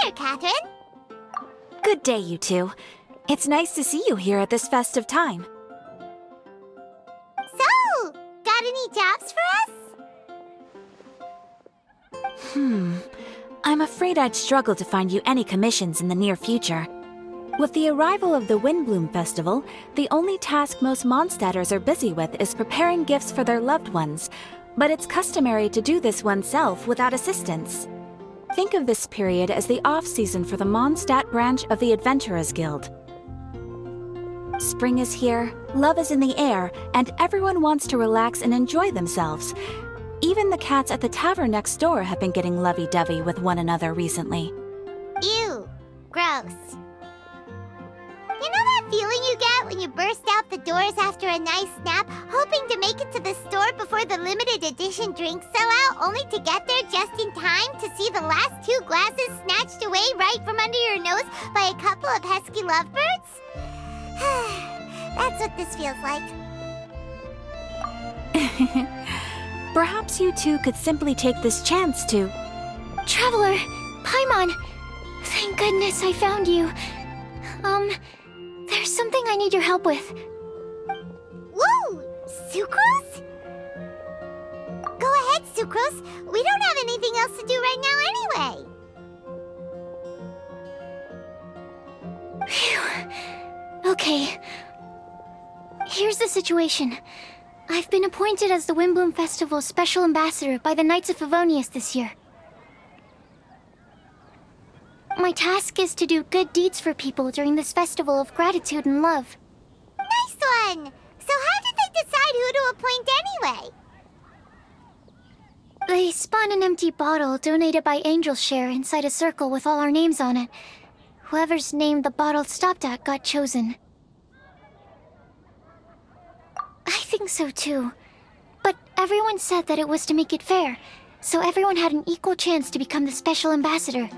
there, Catherine. Good day, you two. It's nice to see you here at this festive time. So, got any jobs for us? I'm afraid I'd struggle to find you any commissions in the near future. With the arrival of the Windbloom Festival, the only task most Mondstadters are busy with is preparing gifts for their loved ones, but it's customary to do this oneself without assistance. Think of this period as the off-season for the Mondstadt branch of the Adventurers Guild. Spring is here, love is in the air, and everyone wants to relax and enjoy themselves. Even the cats at the tavern next door have been getting lovey-dovey with one another recently. Ew. Gross. You know that feeling you get when you burst out the doors after a nice nap, hoping to make it to the store before the limited edition drinks sell out, only to get there just in time to see the last 2 glasses snatched away right from under your nose by a couple of pesky lovebirds? That's what this feels like. Perhaps you two could simply take this chance to... Traveler! Paimon! Thank goodness I found you. There's something I need your help with. Woo! Sucrose? Go ahead, Sucrose. We don't have anything else to do right now anyway. Phew. Okay. Here's the situation. I've been appointed as the Windbloom Festival's special ambassador by the Knights of Favonius this year. My task is to do good deeds for people during this festival of gratitude and love. Nice one! So how did they decide who to appoint anyway? They spun an empty bottle donated by Angel's Share inside a circle with all our names on it. Whoever's name the bottle stopped at got chosen. I think so too. But everyone said that it was to make it fair, so everyone had an equal chance to become the special ambassador.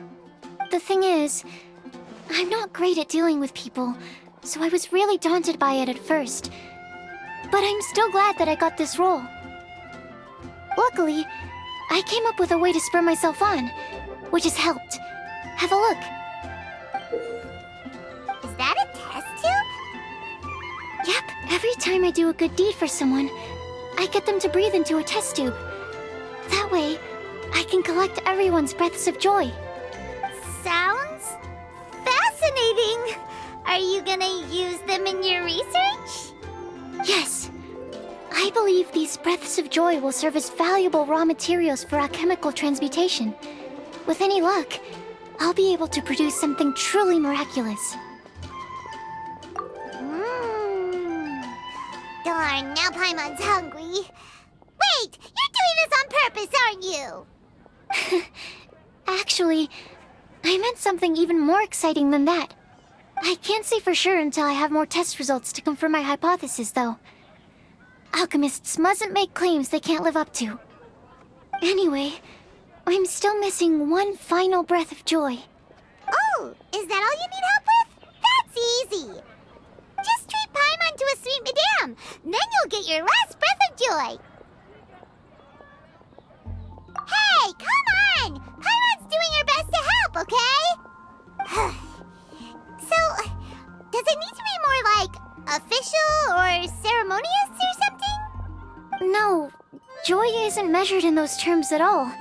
The thing is, I'm not great at dealing with people, so I was really daunted by it at first. But I'm still glad that I got this role. Luckily, I came up with a way to spur myself on, which has helped. Have a look. Is that a test tube? Yep, every time I do a good deed for someone, I get them to breathe into a test tube. That way, I can collect everyone's breaths of joy. Sounds fascinating. Are you gonna use them in your research? Yes. I believe these breaths of joy will serve as valuable raw materials for alchemical transmutation. With any luck, I'll be able to produce something truly miraculous. Darn, now Paimon's hungry. Wait, you're doing this on purpose, aren't you? Actually, I meant something even more exciting than that. I can't say for sure until I have more test results to confirm my hypothesis, though. Alchemists mustn't make claims they can't live up to. Anyway, I'm still missing one final breath of joy. Oh, is that all you need help with? That's easy. Just treat Paimon to a sweet madame. Then you'll get your last breath of joy. Hey, come on! Paimon's doing her best to help, okay? So, does it need to be more like official or ceremonious or something? No, joy isn't measured in those terms at all.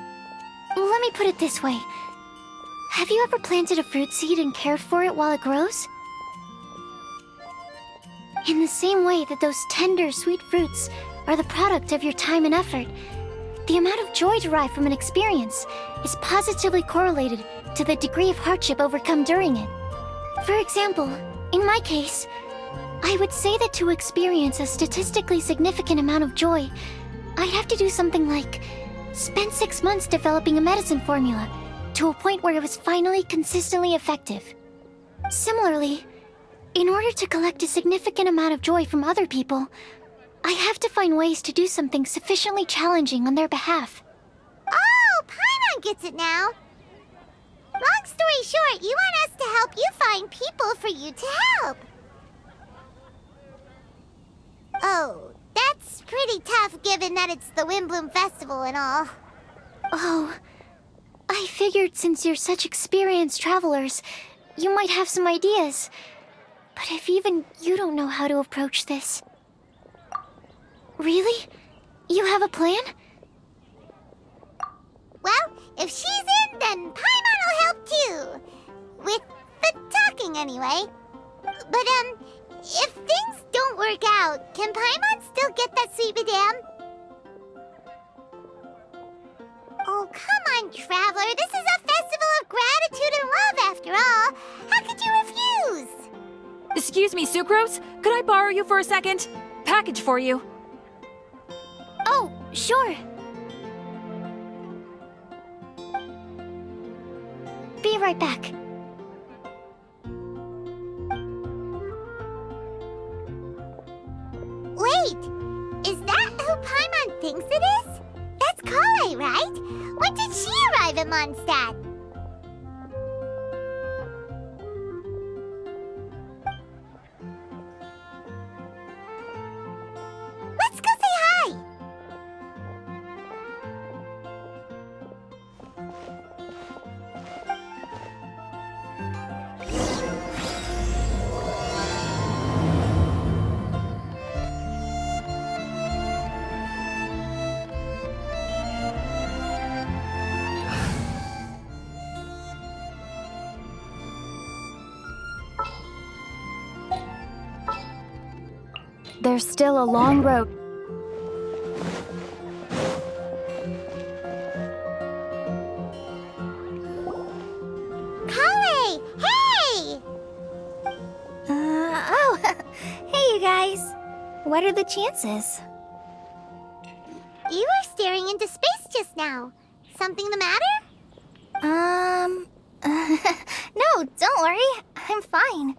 Let me put it this way. Have you ever planted a fruit seed and cared for it while it grows? In the same way that those tender, sweet fruits are the product of your time and effort, the amount of joy derived from an experience is positively correlated to the degree of hardship overcome during it. For example, in my case, I would say that to experience a statistically significant amount of joy, I'd have to do something like spend 6 months developing a medicine formula to a point where it was finally consistently effective. Similarly, in order to collect a significant amount of joy from other people, I have to find ways to do something sufficiently challenging on their behalf. Oh, Paimon gets it now. Long story short, you want us to help you find people for you to help. Oh, that's pretty tough given that it's the Windbloom Festival and all. Oh, I figured since you're such experienced travelers, you might have some ideas. But if even you don't know how to approach this... Really? You have a plan? Well, if she's in, then Paimon will help too. With the talking, anyway. But, if things don't work out, can Paimon still get that sweet madame? Oh, come on, Traveler. This is a festival of gratitude and love, after all. How could you refuse? Excuse me, Sucrose? Could I borrow you for a second? Package for you. Oh, sure. Be right back. Wait, is that who Paimon thinks it is? That's Kale, right? When did she arrive at Mondstadt? Let's go say hi! There's still a long road. Kale! Hey! Hey you guys. What are the chances? You were staring into space just now. Something the matter? No, don't worry. I'm fine.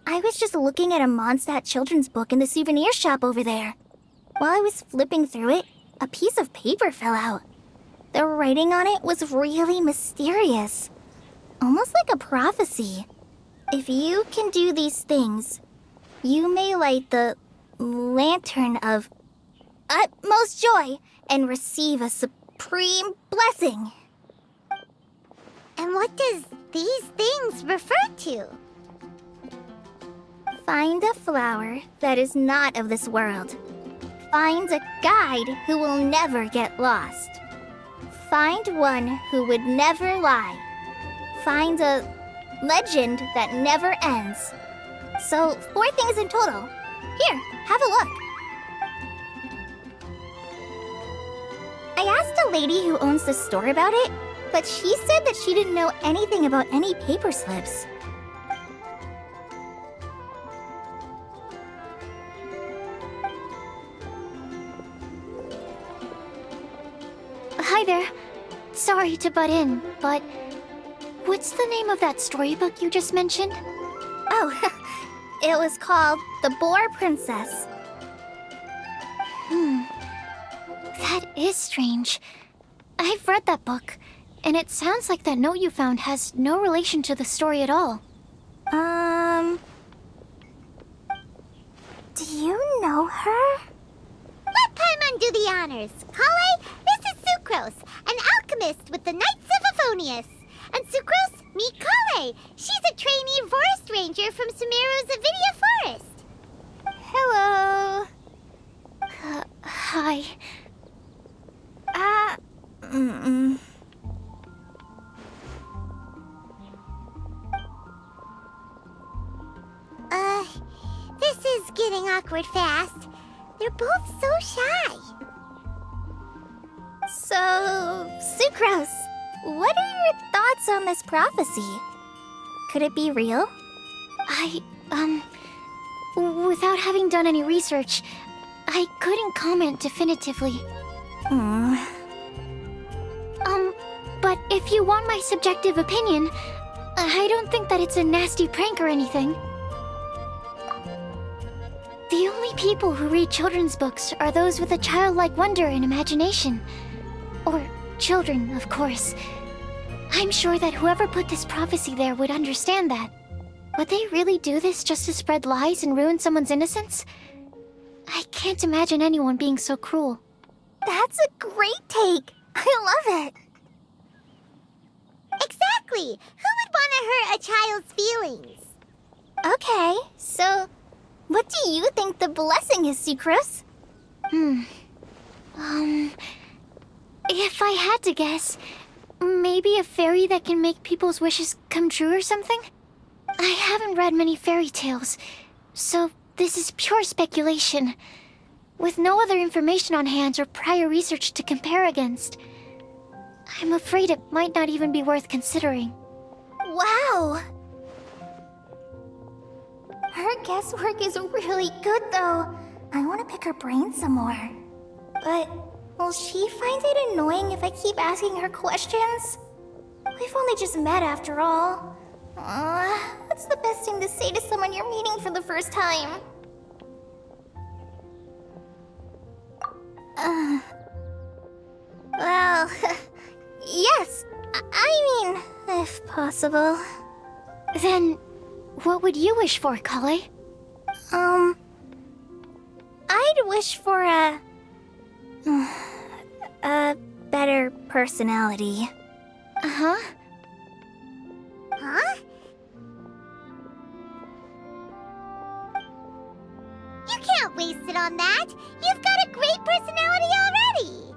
I was just looking at a Mondstadt children's book in the souvenir shop over there. While I was flipping through it, a piece of paper fell out. The writing on it was really mysterious. Almost like a prophecy. If you can do these things, you may light the lantern of utmost joy and receive a supreme blessing. And what does these things refer to? Find a flower that is not of this world. Find a guide who will never get lost. Find one who would never lie. Find a legend that never ends. So, 4 things in total. Here, have a look. I asked a lady who owns the store about it, but she said that she didn't know anything about any paper slips. Hi there. Sorry to butt in, but what's the name of that storybook you just mentioned? Oh, it was called The Boar Princess. That is strange. I've read that book, and it sounds like that note you found has no relation to the story at all. Do you know her? Let Paimon do the honors. Kale, this is Sucrose, an alchemist with the Knights of Favonius. And Sucrose, meet Kale. She's a trainee forest ranger from Sumeru's Avidia Forest. Hello. Hi. This is getting awkward fast. They're both so shy. So, Sucrose, what are your thoughts on this prophecy? Could it be real? Without having done any research, I couldn't comment definitively. But if you want my subjective opinion, I don't think that it's a nasty prank or anything. The only people who read children's books are those with a childlike wonder and imagination. Or children, of course. I'm sure that whoever put this prophecy there would understand that. Would they really do this just to spread lies and ruin someone's innocence? I can't imagine anyone being so cruel. That's a great take. I love it. Exactly! Who would want to hurt a child's feelings? Okay, so what do you think the blessing is, Sucrose? If I had to guess, maybe a fairy that can make people's wishes come true or something? I haven't read many fairy tales, so this is pure speculation. With no other information on hand or prior research to compare against, I'm afraid it might not even be worth considering. Wow! Her guesswork is really good, though. I want to pick her brain some more. But will she find it annoying if I keep asking her questions? We've only just met after all. What's the best thing to say to someone you're meeting for the first time? Well, yes. I mean, if possible. Then, what would you wish for, Kale? I'd wish for a better personality. Uh-huh. Huh? You can't waste it on that! You've got a great personality already!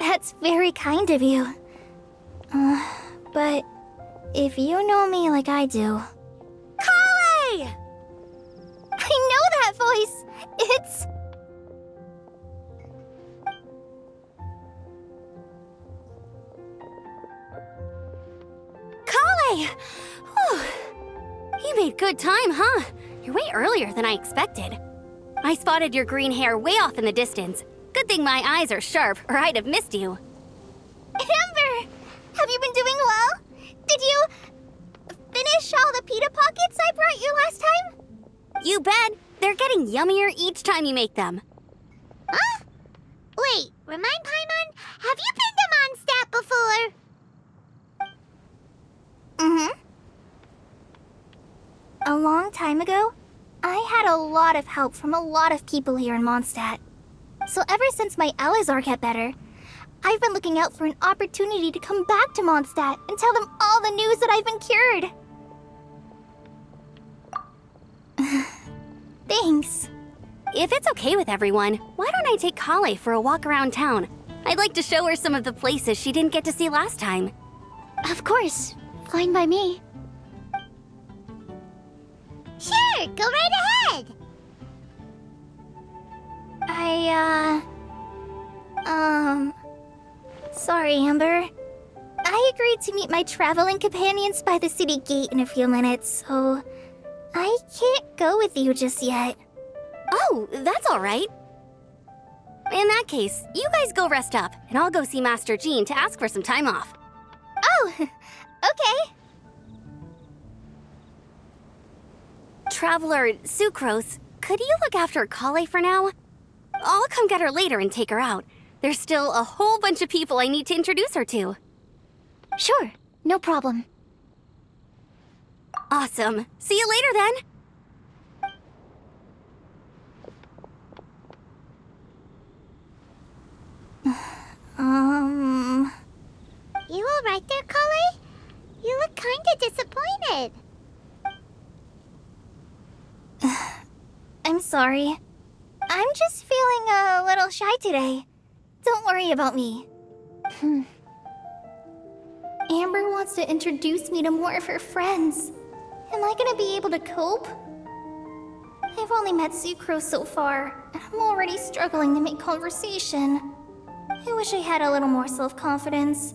That's very kind of you. But if you know me like I do... Kale! I know that voice! It's... Kale! Whew. You made good time, huh? You're way earlier than I expected. I spotted your green hair way off in the distance. Good thing my eyes are sharp, or I'd have missed you. Amber! Have you been doing well? Did you... finish all the pita pockets I brought you last time? You bet! They're getting yummier each time you make them. Huh? Wait, remind Paimon, have you been to Mondstadt before? A long time ago, I had a lot of help from a lot of people here in Mondstadt. So ever since my Elazar got better, I've been looking out for an opportunity to come back to Mondstadt and tell them all the news that I've been cured. Thanks. If it's okay with everyone, why don't I take Kale for a walk around town? I'd like to show her some of the places she didn't get to see last time. Of course. Fine by me. Sure, go right ahead! Sorry, Amber. I agreed to meet my traveling companions by the city gate in a few minutes, so I can't go with you just yet. Oh, that's all right. In that case, you guys go rest up, and I'll go see Master Jean to ask for some time off. Oh, okay. Traveler Sucrose, could you look after Kale for now? I'll come get her later and take her out. There's still a whole bunch of people I need to introduce her to. Sure, no problem. Awesome. See you later then. You alright there, Kale? You look kinda disappointed. I'm sorry. I'm just feeling a little shy today. Don't worry about me. Amber wants to introduce me to more of her friends. Am I gonna be able to cope? I've only met Sucrose so far, and I'm already struggling to make conversation. I wish I had a little more self-confidence.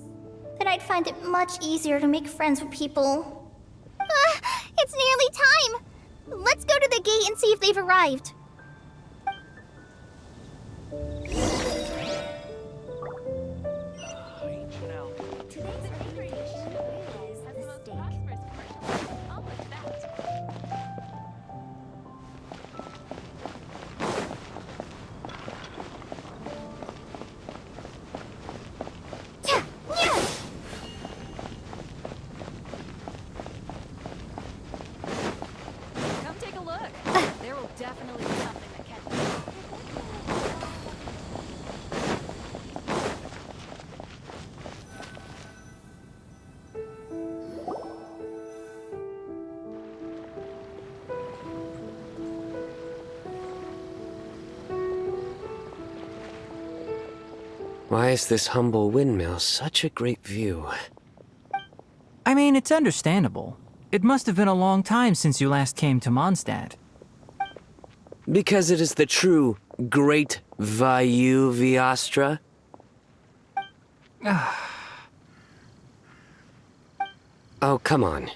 Then I'd find it much easier to make friends with people. It's nearly time! Let's go to the gate and see if they've arrived. Come take a look. There will definitely be Why is this humble windmill such a great view? I mean, it's understandable. It must have been a long time since you last came to Mondstadt. Because it is the true Great Vayu Viastra? Oh, come on.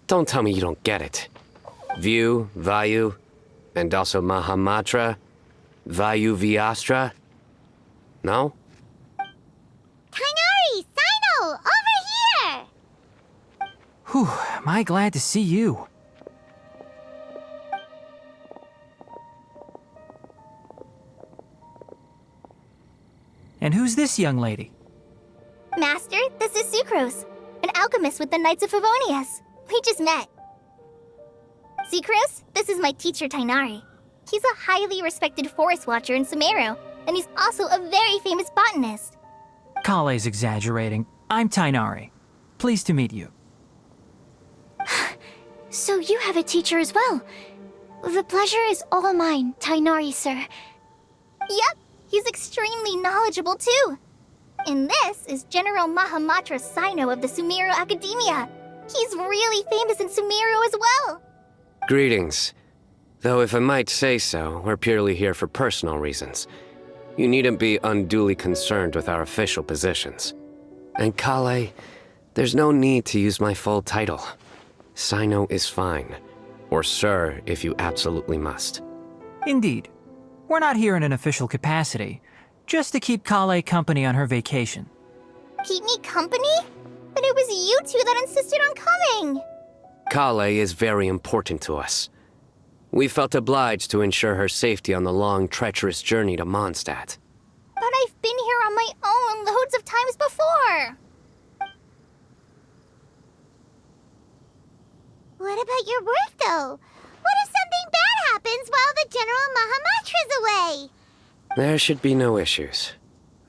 Don't tell me you don't get it. View, Vayu, and also Mahamatra, Vayu Viastra? No? Kainari! Sino! Over here! Whew, am I glad to see you. And who's this young lady? Master, this is Sucrose, an alchemist with the Knights of Favonius. We just met. Sucrose, this is my teacher Tainari. He's a highly respected forest watcher in Sumeru, and he's also a very famous botanist. Kale's exaggerating. I'm Tainari. Pleased to meet you. So you have a teacher as well. The pleasure is all mine, Tainari, sir. Yep, he's extremely knowledgeable too. And this is General Mahamatra Sino of the Sumeru Academia. He's really famous in Sumeru as well. Greetings. Though if I might say so, we're purely here for personal reasons. You needn't be unduly concerned with our official positions. And Kale, there's no need to use my full title. Sino is fine. Or sir, if you absolutely must. Indeed. We're not here in an official capacity, just to keep Kale company on her vacation. Keep me company? But it was you two that insisted on coming. Kale is very important to us. We felt obliged to ensure her safety on the long, treacherous journey to Mondstadt. But I've been here on my own loads of times before. What about your work, though? What if something bad happens while the General Mahamatra's away? There should be no issues.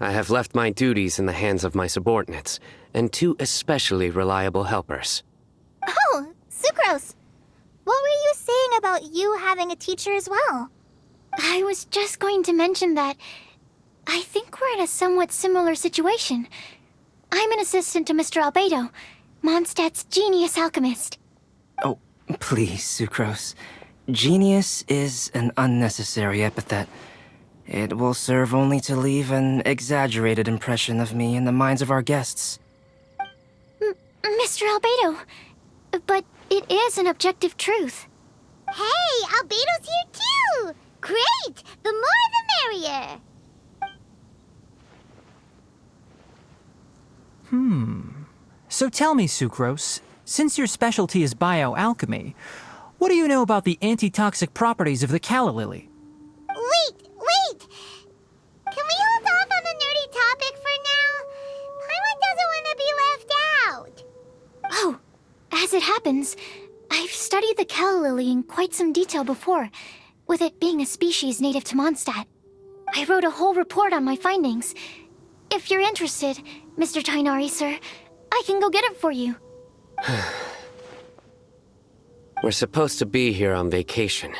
I have left my duties in the hands of my subordinates, and 2 especially reliable helpers. Oh, Sucrose. What were you saying about you having a teacher as well? I was just going to mention that I think we're in a somewhat similar situation. I'm an assistant to Mr. Albedo, Mondstadt's genius alchemist. Oh, please, Sucrose. Genius is an unnecessary epithet. It will serve only to leave an exaggerated impression of me in the minds of our guests. Mr. Albedo, but it is an objective truth. Hey, Albedo's here too! Great! The more the merrier! So tell me, Sucrose, since your specialty is bioalchemy, what do you know about the antitoxic properties of the calla lily? Wait! Can we hold off on the nerdy topic for now? Paimon doesn't want to be left out. Oh, as it happens, I've studied the calla lily in quite some detail before, with it being a species native to Mondstadt. I wrote a whole report on my findings. If you're interested, Mr. Tainari, sir, I can go get it for you. We're supposed to be here on vacation,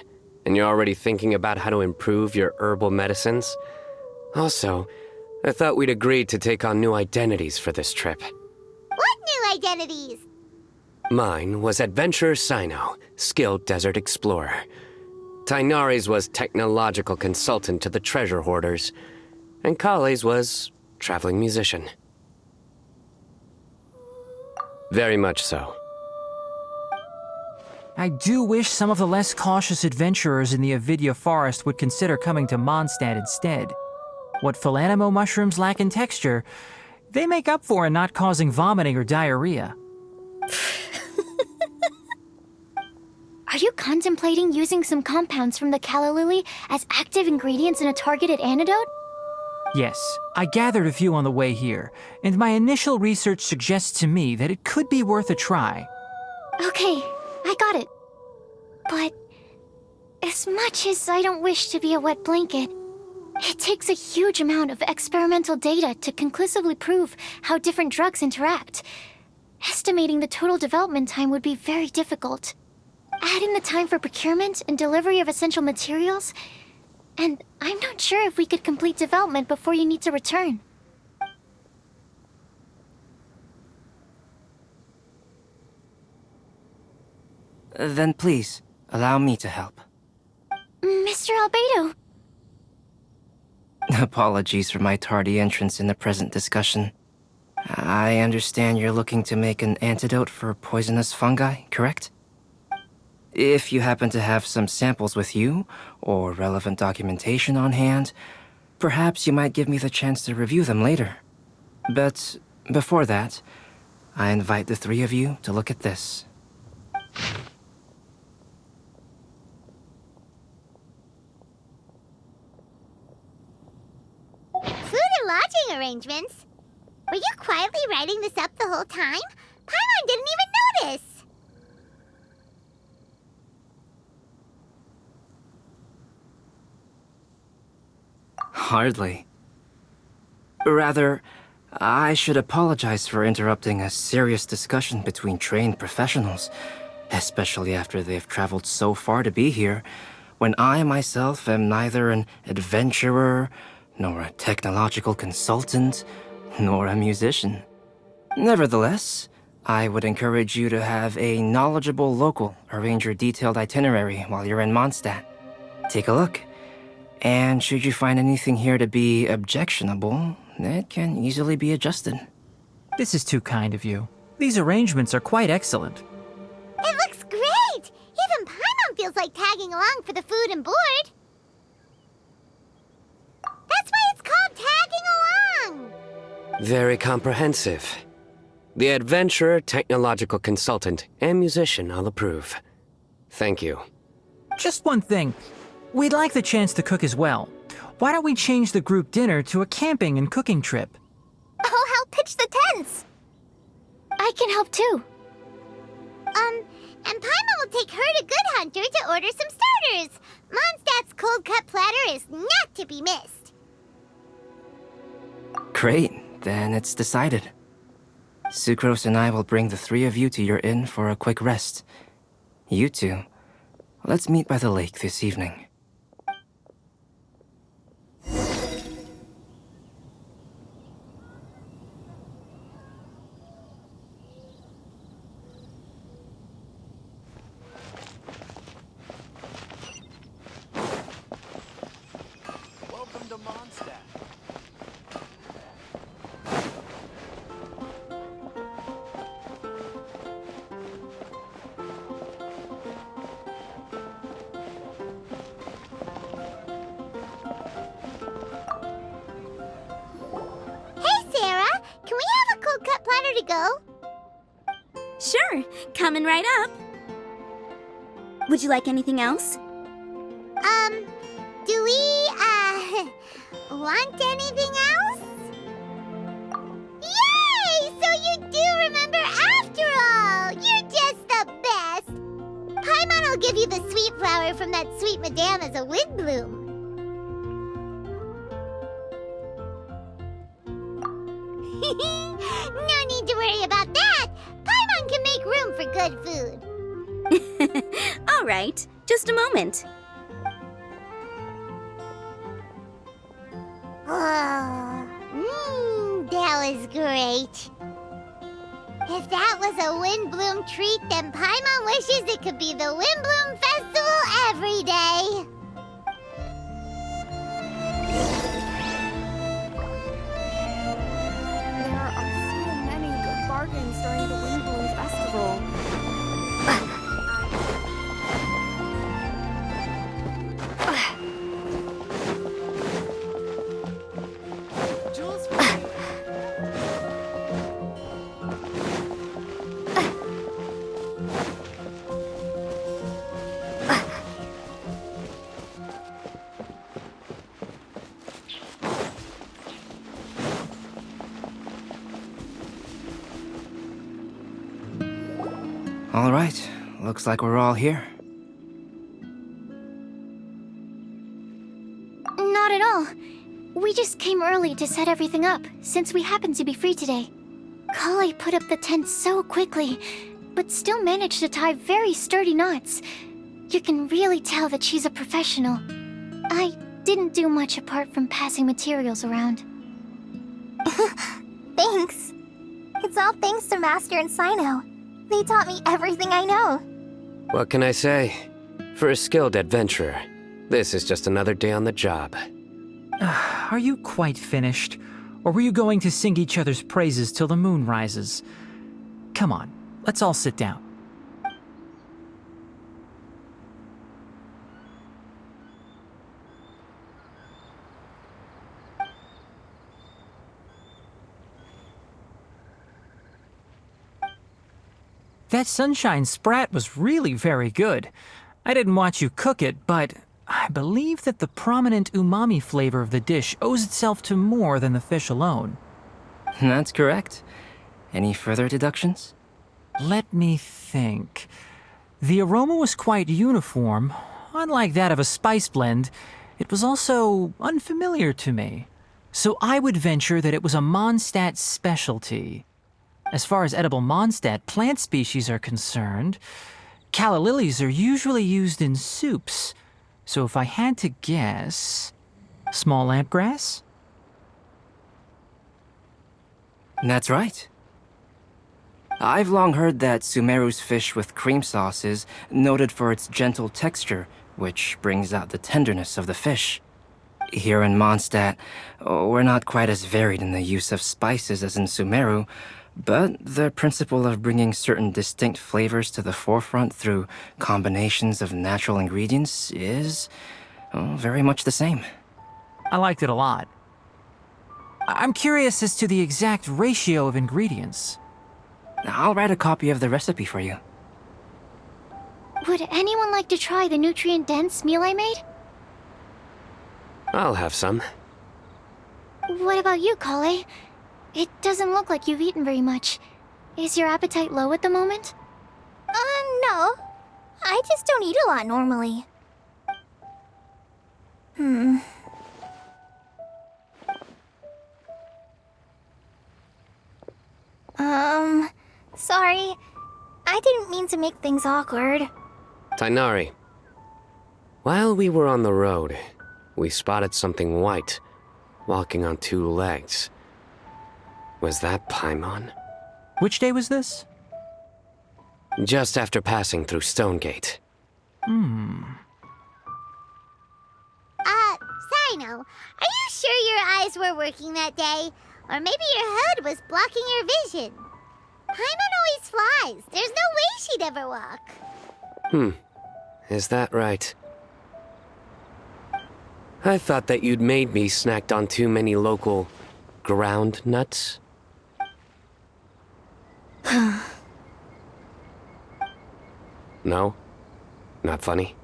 and you're already thinking about how to improve your herbal medicines? Also, I thought we'd agreed to take on new identities for this trip. What new identities? Mine was Adventurer Sino, skilled desert explorer. Tainari's was technological consultant to the treasure hoarders, and Kale's was traveling musician. Very much so. I do wish some of the less cautious adventurers in the Avidya forest would consider coming to Mondstadt instead. What Philanimo mushrooms lack in texture, they make up for in not causing vomiting or diarrhea. Are you contemplating using some compounds from the calla lily as active ingredients in a targeted antidote? Yes, I gathered a few on the way here, and my initial research suggests to me that it could be worth a try. Okay, I got it. But as much as I don't wish to be a wet blanket, it takes a huge amount of experimental data to conclusively prove how different drugs interact. Estimating the total development time would be very difficult. Add in the time for procurement and delivery of essential materials, and I'm not sure if we could complete development before you need to return. Then please, allow me to help. Mr. Albedo, Apologies for my tardy entrance in the present discussion. I understand you're looking to make an antidote for poisonous fungi, correct? If you happen to have some samples with you, or relevant documentation on hand, perhaps you might give me the chance to review them later. But before that, I invite the three of you to look at this. Food and lodging arrangements? Were you quietly writing this up the whole time? Paimon didn't even notice! Hardly. Rather, I should apologize for interrupting a serious discussion between trained professionals, especially after they've traveled so far to be here, when I myself am neither an adventurer, nor a technological consultant, nor a musician. Nevertheless, I would encourage you to have a knowledgeable local arrange your detailed itinerary while you're in Mondstadt. Take a look. And should you find anything here to be objectionable, it can easily be adjusted. This is too kind of you. These arrangements are quite excellent. It looks great! Even Paimon feels like tagging along for the food and board. That's why it's called tagging along! Very comprehensive. The adventurer, technological consultant, and musician all approve. Thank you. Just one thing. We'd like the chance to cook as well. Why don't we change the group dinner to a camping and cooking trip? I'll help pitch the tents. I can help too. And Paimon will take her to Good Hunter to order some starters. Mondstadt's cold cut platter is not to be missed. Great, then it's decided. Sucrose and I will bring the three of you to your inn for a quick rest. You two, let's meet by the lake this evening. Welcome to Mondstadt. Hey, Sarah! Can we have a cold cut platter to go? Sure, coming right up. Would you like anything else? Do we, want anything else? Yay! So you do remember after all! You're just the best! Paimon will give you the sweet flower from that sweet madame as a wind bloom. No need to worry about that! Paimon can make room for good food. All right, just a moment. Oh, that was great. If that was a Windbloom treat, then Paimon wishes it could be the Windbloom Festival every day. There are so many good bargains during the Windbloom Festival. Jules, All right, looks like we're all here. Not at all. We just came early to set everything up, since we happen to be free today. Kale put up the tent so quickly, but still managed to tie very sturdy knots. You can really tell that she's a professional. I didn't do much apart from passing materials around. Thanks. It's all thanks to Master and Sino. They taught me everything I know. What can I say? For a skilled adventurer, this is just another day on the job. Are you quite finished? Or were you going to sing each other's praises till the moon rises? Come on, let's all sit down. That sunshine sprat was really very good. I didn't watch you cook it, but I believe that the prominent umami flavor of the dish owes itself to more than the fish alone. That's correct. Any further deductions? Let me think. The aroma was quite uniform. Unlike that of a spice blend, it was also unfamiliar to me. So I would venture that it was a Mondstadt specialty. As far as edible Mondstadt plant species are concerned, calla lilies are usually used in soups. So if I had to guess, small lampgrass? That's right. I've long heard that Sumeru's fish with cream sauce is noted for its gentle texture, which brings out the tenderness of the fish. Here in Mondstadt, we're not quite as varied in the use of spices as in Sumeru, but the principle of bringing certain distinct flavors to the forefront through combinations of natural ingredients is very much the same. I liked it a lot. I'm curious as to the exact ratio of ingredients. I'll write a copy of the recipe for you. Would anyone like to try the nutrient-dense meal I made? I'll have some. What about you, Kale? It doesn't look like you've eaten very much. Is your appetite low at the moment? No. I just don't eat a lot normally. Sorry. I didn't mean to make things awkward. Tainari. While we were on the road, we spotted something white, walking on two legs. Was that Paimon? Which day was this? Just after passing through Stonegate. Sino, are you sure your eyes were working that day? Or maybe your hood was blocking your vision? Paimon always flies. There's no way she'd ever walk. Is that right? I thought that you'd made me snacked on too many local ground nuts. No? Not funny?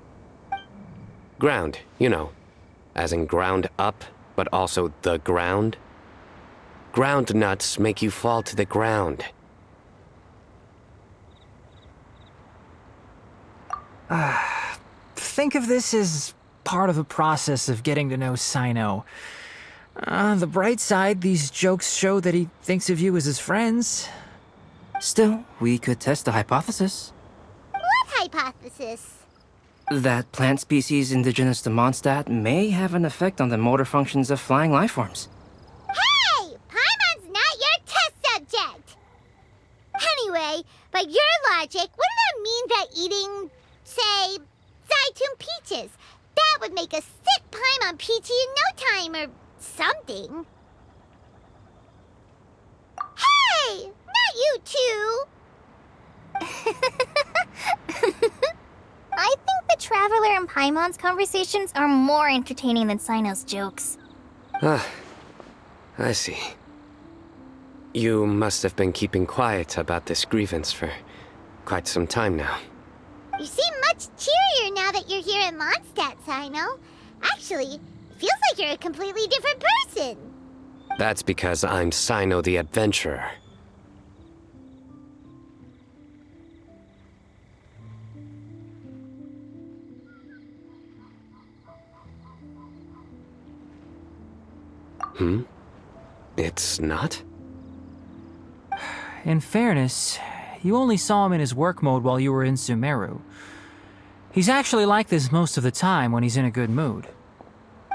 Ground, you know. As in ground up, but also the ground. Ground nuts make you fall to the ground. Think of this as part of the process of getting to know Sino. On the bright side, these jokes show that he thinks of you as his friends. Still, we could test the hypothesis. What hypothesis? That plant species indigenous to Mondstadt may have an effect on the motor functions of flying lifeforms. Hey! Paimon's not your test subject! Anyway, by your logic, wouldn't that mean that eating, say, Zaitun peaches, that would make a sick Paimon peachy in no time or something? Hey! Not you two! I think the Traveler and Paimon's conversations are more entertaining than Sino's jokes. I see. You must have been keeping quiet about this grievance for quite some time now. You seem much cheerier now that you're here in Mondstadt, Sino. Actually, it feels like you're a completely different person. That's because I'm Sino the Adventurer. It's not? In fairness, you only saw him in his work mode while you were in Sumeru. He's actually like this most of the time when he's in a good mood.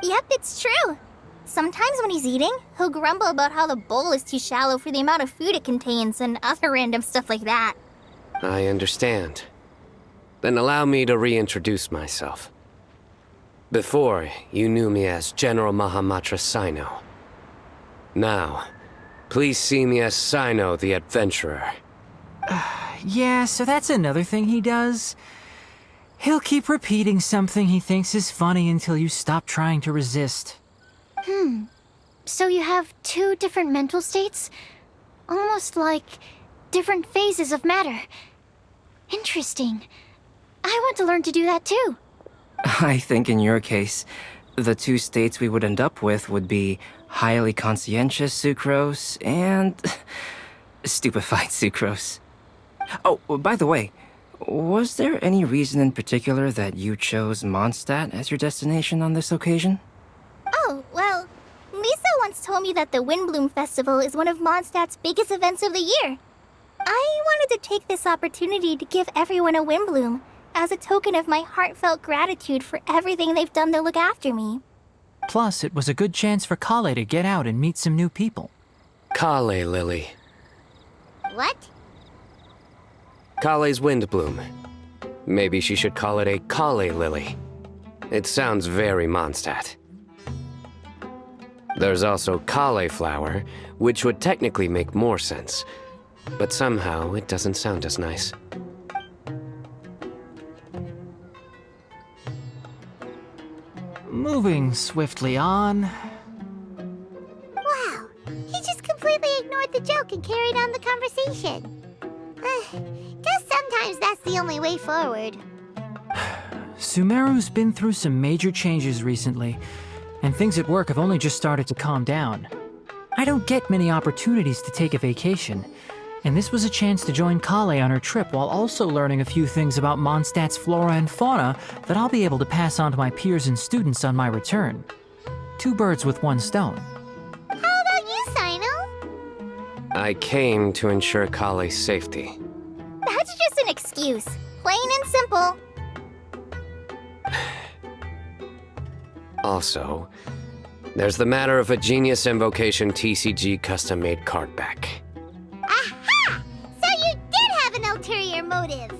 Yep, it's true. Sometimes when he's eating, he'll grumble about how the bowl is too shallow for the amount of food it contains and other random stuff like that. I understand. Then allow me to reintroduce myself. Before, you knew me as General Mahamatra Sino. Now, please see me as Sino the Adventurer. Yeah, so that's another thing he does. He'll keep repeating something he thinks is funny until you stop trying to resist. So you have two different mental states? Almost like different phases of matter. Interesting. I want to learn to do that too. I think in your case, the two states we would end up with would be highly conscientious sucrose and stupefied sucrose. Oh, by the way, was there any reason in particular that you chose Mondstadt as your destination on this occasion? Oh, well, Lisa once told me that the Windbloom Festival is one of Mondstadt's biggest events of the year. I wanted to take this opportunity to give everyone a Windbloom as a token of my heartfelt gratitude for everything they've done to look after me. Plus, it was a good chance for Kale to get out and meet some new people. Kale Lily. What? Kale's Windbloom. Maybe she should call it a Kale Lily. It sounds very Mondstadt. There's also Kale Flower, which would technically make more sense, but somehow it doesn't sound as nice. Moving swiftly on. Wow, he just completely ignored the joke and carried on the conversation. Guess sometimes that's the only way forward. Sumeru's been through some major changes recently, and things at work have only just started to calm down. I don't get many opportunities to take a vacation, and this was a chance to join Kale on her trip while also learning a few things about Mondstadt's flora and fauna that I'll be able to pass on to my peers and students on my return. Two birds with one stone. How about you, Sino? I came to ensure Kale's safety. That's just an excuse. Plain and simple. Also, there's the matter of a Genius Invocation TCG custom-made card back. Aha! So you did have an ulterior motive.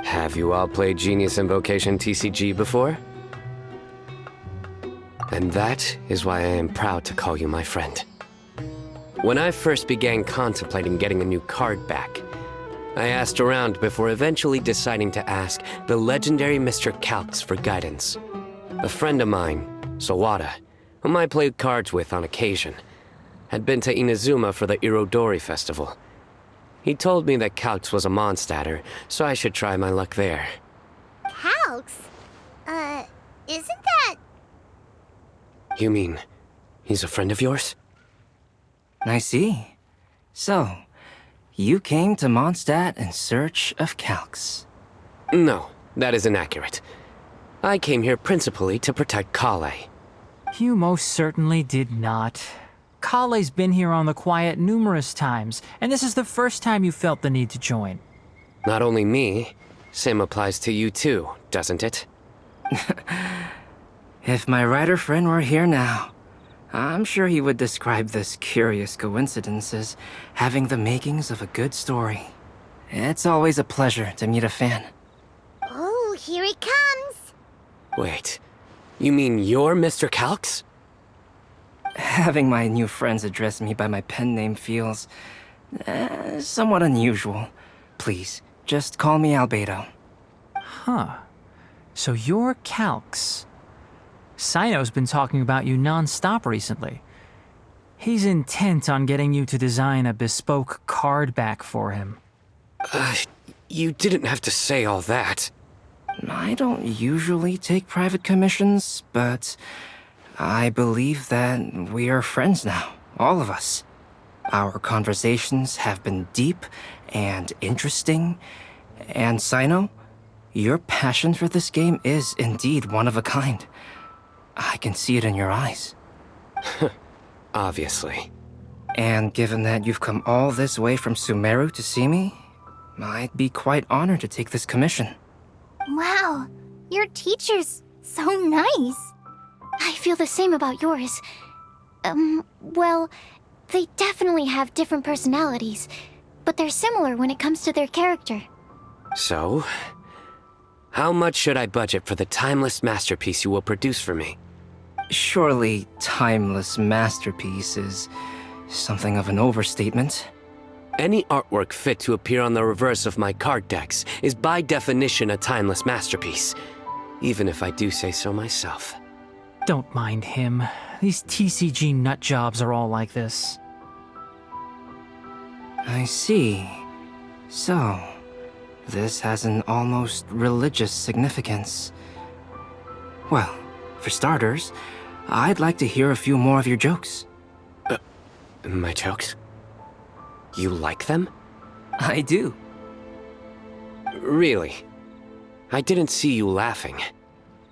Have you all played Genius Invocation TCG before? And that is why I am proud to call you my friend. When I first began contemplating getting a new card back, I asked around before eventually deciding to ask the legendary Mr. Calx for guidance. A friend of mine, Sawada, whom I played cards with on occasion, had been to Inazuma for the Irodori Festival. He told me that Calx was a Mondstadter, so I should try my luck there. Calx? Isn't that... You mean, he's a friend of yours? I see. So, you came to Mondstadt in search of Calx. No, that is inaccurate. I came here principally to protect Kale. You most certainly did not. Kale's been here on the quiet numerous times, and this is the first time you felt the need to join. Not only me, same applies to you too, doesn't it? If my writer friend were here now, I'm sure he would describe this curious coincidence as having the makings of a good story. It's always a pleasure to meet a fan. Oh, here he comes. Wait, you mean you're Mr. Calx? Having my new friends address me by my pen name feels somewhat unusual. Please, just call me Albedo. Huh. So you're Calx. Sino's been talking about you non-stop recently. He's intent on getting you to design a bespoke card back for him. You didn't have to say all that. I don't usually take private commissions, but I believe that we are friends now, all of us. Our conversations have been deep and interesting, and Sino, your passion for this game is indeed one of a kind. I can see it in your eyes. Obviously. And given that you've come all this way from Sumeru to see me, I'd be quite honored to take this commission. Wow, your teacher's so nice. I feel the same about yours. Well, they definitely have different personalities, but they're similar when it comes to their character. So, How much should I budget for the timeless masterpiece you will produce for me? Surely, timeless masterpiece is something of an overstatement. Any artwork fit to appear on the reverse of my card decks is by definition a timeless masterpiece, even if I do say so myself. Don't mind him. These TCG nut jobs are all like this. I see. So, this has an almost religious significance. Well, for starters, I'd like to hear a few more of your jokes. My jokes? You like them? I do. Really? I didn't see you laughing.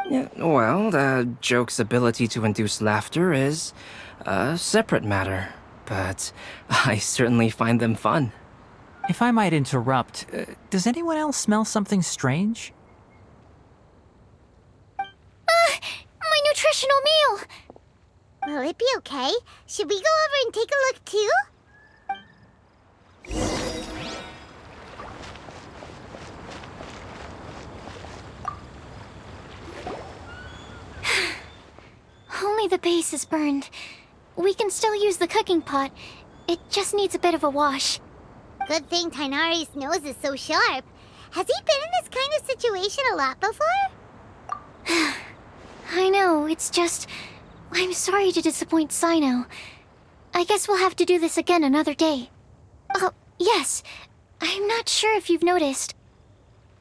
Yeah, well, the joke's ability to induce laughter is a separate matter, but I certainly find them fun. If I might interrupt, does anyone else smell something strange? My nutritional meal! Will it be okay? Should we go over and take a look too? Only the base is burned. We can still use the cooking pot. It just needs a bit of a wash. Good thing Tainari's nose is so sharp. Has he been in this kind of situation a lot before? I know, it's just... I'm sorry to disappoint Sino. I guess we'll have to do this again another day. Oh, yes. I'm not sure if you've noticed.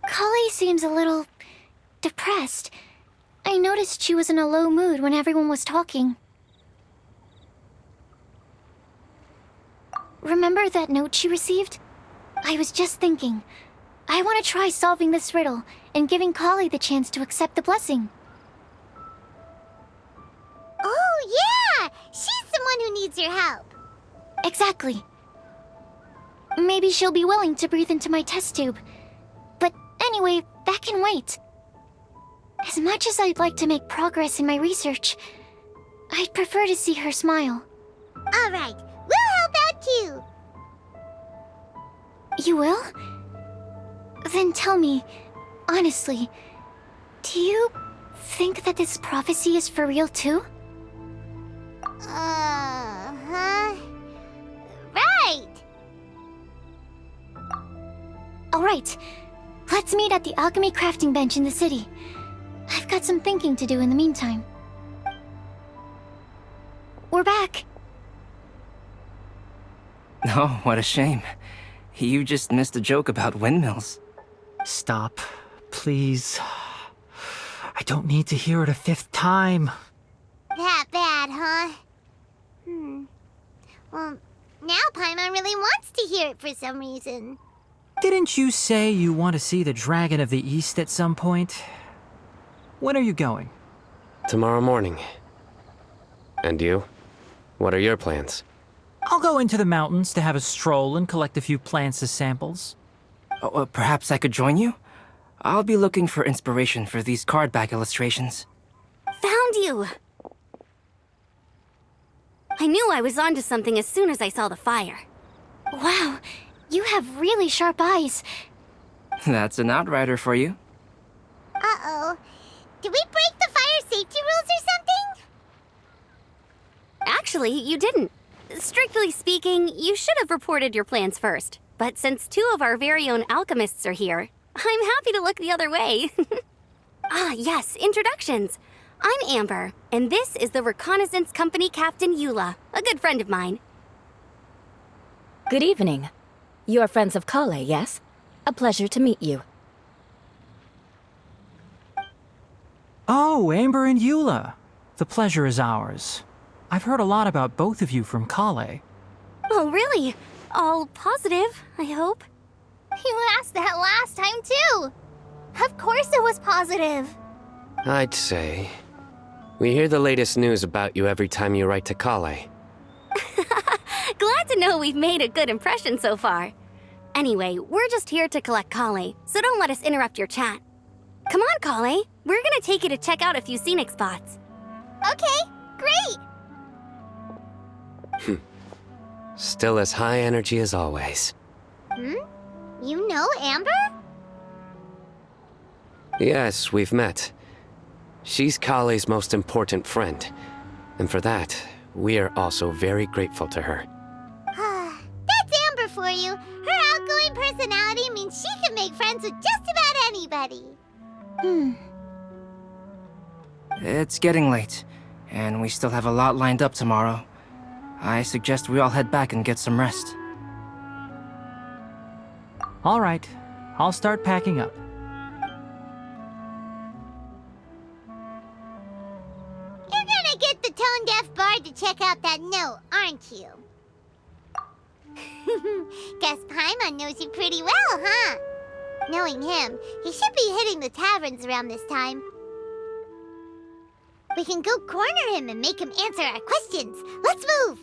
Kale seems a little... depressed. I noticed she was in a low mood when everyone was talking. Remember that note she received? I was just thinking. I want to try solving this riddle and giving Kale the chance to accept the blessing. Oh, yeah! She's someone who needs your help. Exactly. Maybe she'll be willing to breathe into my test tube. But anyway, that can wait. As much as I'd like to make progress in my research, I'd prefer to see her smile. All right, we'll help out too. You will? Then tell me, honestly, do you think that this prophecy is for real too? Huh? Right! Alright, let's meet at the alchemy crafting bench in the city. I've got some thinking to do in the meantime. We're back. Oh, what a shame. You just missed a joke about windmills. Stop, please. I don't need to hear it a fifth time. That bad, huh? Well, now Paimon really wants to hear it for some reason. Didn't you say you want to see the Dragon of the East at some point? When are you going? Tomorrow morning. And you? What are your plans? I'll go into the mountains to have a stroll and collect a few plants as samples. Oh, perhaps I could join you? I'll be looking for inspiration for these card back illustrations. Found you! I knew I was onto something as soon as I saw the fire. Wow, you have really sharp eyes. That's an outrider for you. Uh-oh. Did we break the fire safety rules or something? Actually, you didn't. Strictly speaking, you should have reported your plans first. But since two of our very own alchemists are here, I'm happy to look the other way. Ah, yes, introductions. I'm Amber, and this is the Reconnaissance Company Captain Eula, a good friend of mine. Good evening. You are friends of Kale, yes? A pleasure to meet you. Oh, Amber and Eula. The pleasure is ours. I've heard a lot about both of you from Kale. Oh, really? All positive, I hope. You asked that last time too. Of course it was positive. I'd say. We hear the latest news about you every time you write to Kale. Glad to know we've made a good impression so far. Anyway, we're just here to collect Kale, so don't let us interrupt your chat. Come on, Kale. We're gonna take you to check out a few scenic spots. Okay, great. Still as high energy as always. You know Amber? Yes, we've met. She's Kale's most important friend, and for that, we are also very grateful to her. That's Amber for you. Her outgoing personality means she can make friends with just about anybody. It's getting late, and we still have a lot lined up tomorrow. I suggest we all head back and get some rest. All right, I'll start packing up. You're gonna get the tone-deaf bard to check out that note, aren't you? Guess Paimon knows you pretty well, huh? Knowing him, he should be hitting the taverns around this time. We can go corner him and make him answer our questions. Let's move!